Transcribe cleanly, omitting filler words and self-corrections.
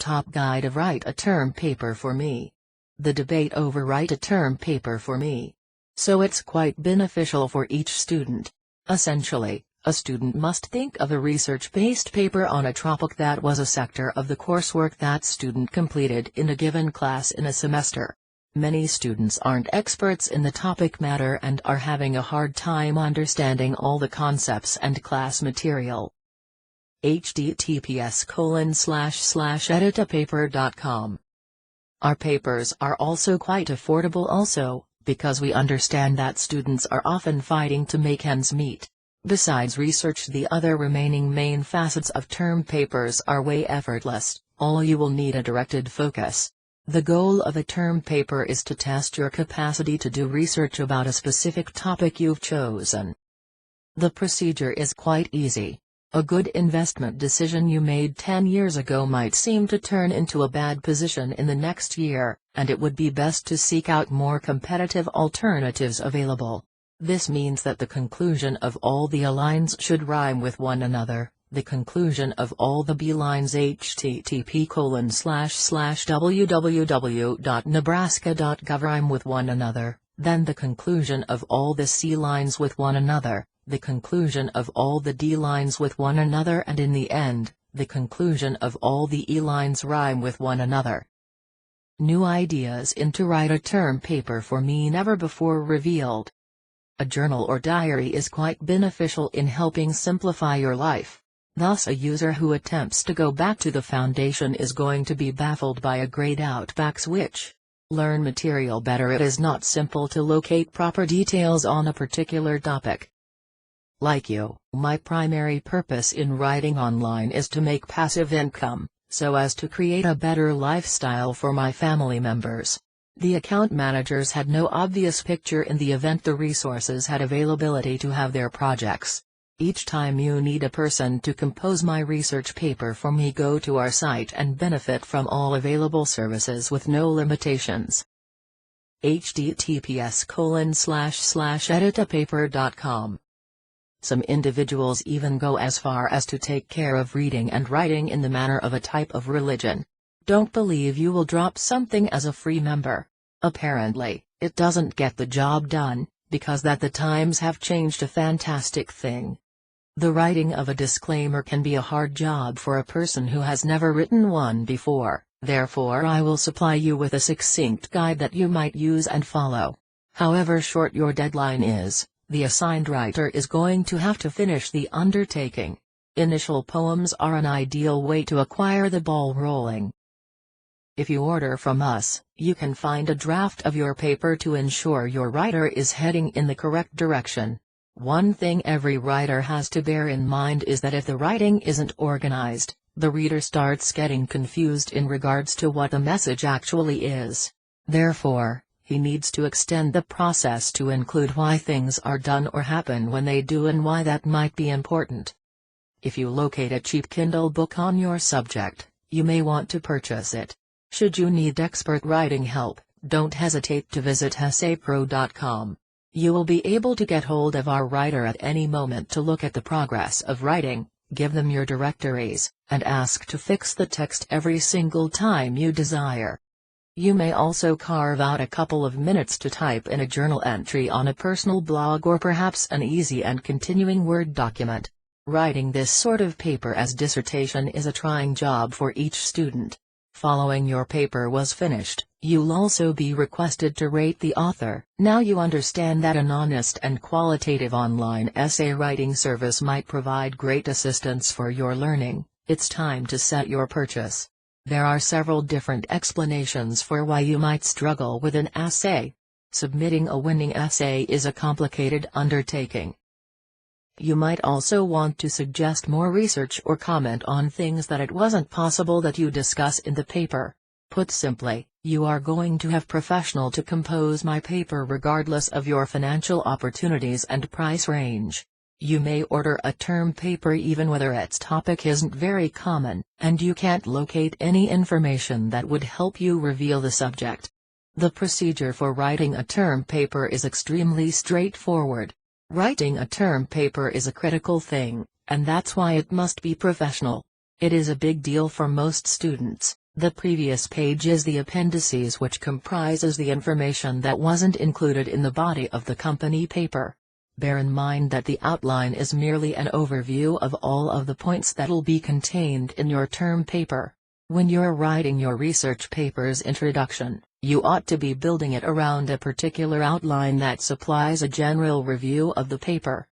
top guide of Write a Term Paper for Me. The debate over Write a Term Paper for Me. So it's quite beneficial for each student. Essentially, a student must think of a research-based paper on a topic that was a sector of the coursework that student completed in a given class in a semester. Many students aren't experts in the topic matter and are having a hard time understanding all the concepts and class material. https://editapaper.com. Our papers are also quite affordable because we understand that students are often fighting to make ends meet. Besides research, the other remaining main facets of term papers are way effortless, all you will need a directed focus. The goal of a term paper is to test your capacity to do research about a specific topic you've chosen. The procedure is quite easy. A good investment decision you made 10 years ago might seem to turn into a bad position in the next year, and it would be best to seek out more competitive alternatives available. This means that the conclusion of all the A lines should rhyme with one another, the conclusion of all the B lines http://www.nebraska.gov rhyme with one another, then the conclusion of all the C lines with one another, the conclusion of all the D lines with one another, and in the end, the conclusion of all the E lines rhyme with one another. New ideas into Write a Term Paper for Me never before revealed. A journal or diary is quite beneficial in helping simplify your life. Thus, a user who attempts to go back to the foundation is going to be baffled by a grayed-out backswitch. Learn material better. It is not simple to locate proper details on a particular topic. Like you, my primary purpose in writing online is to make passive income, so as to create a better lifestyle for my family members. The account managers had no obvious picture in the event the resources had availability to have their projects. Each time you need a person to compose my research paper for me, go to our site and benefit from all available services with no limitations. https://editapaper.com. Some individuals even go as far as to take care of reading and writing in the manner of a type of religion. Don't believe you will drop something as a free member. Apparently, it doesn't get the job done, because that the times have changed a fantastic thing. The writing of a disclaimer can be a hard job for a person who has never written one before, therefore I will supply you with a succinct guide that you might use and follow. However short your deadline is, the assigned writer is going to have to finish the undertaking. Initial poems are an ideal way to acquire the ball rolling. If you order from us, you can find a draft of your paper to ensure your writer is heading in the correct direction. One thing every writer has to bear in mind is that if the writing isn't organized, the reader starts getting confused in regards to what the message actually is. Therefore, he needs to extend the process to include why things are done or happen when they do and why that might be important. If you locate a cheap Kindle book on your subject, you may want to purchase it. Should you need expert writing help, don't hesitate to visit essaypro.com. You will be able to get hold of our writer at any moment to look at the progress of writing, give them your directories, and ask to fix the text every single time you desire. You may also carve out a couple of minutes to type in a journal entry on a personal blog or perhaps an easy and continuing Word document. Writing this sort of paper as dissertation is a trying job for each student. Following your paper was finished, you'll also be requested to rate the author. Now you understand that an honest and qualitative online essay writing service might provide great assistance for your learning. It's time to set your purchase. There are several different explanations for why you might struggle with an essay. Submitting a winning essay is a complicated undertaking. You might also want to suggest more research or comment on things that it wasn't possible that you discuss in the paper. Put simply, you are going to have professional to compose my paper regardless of your financial opportunities and price range. You may order a term paper even whether its topic isn't very common, and you can't locate any information that would help you reveal the subject. The procedure for writing a term paper is extremely straightforward. Writing a term paper is a critical thing, and that's why it must be professional. It is a big deal for most students, The previous page is the appendices, which comprises the information that wasn't included in the body of the company paper. Bear in mind that the outline is merely an overview of all of the points that'll be contained in your term paper. When you're writing your research paper's introduction, you ought to be building it around a particular outline that supplies a general review of the paper.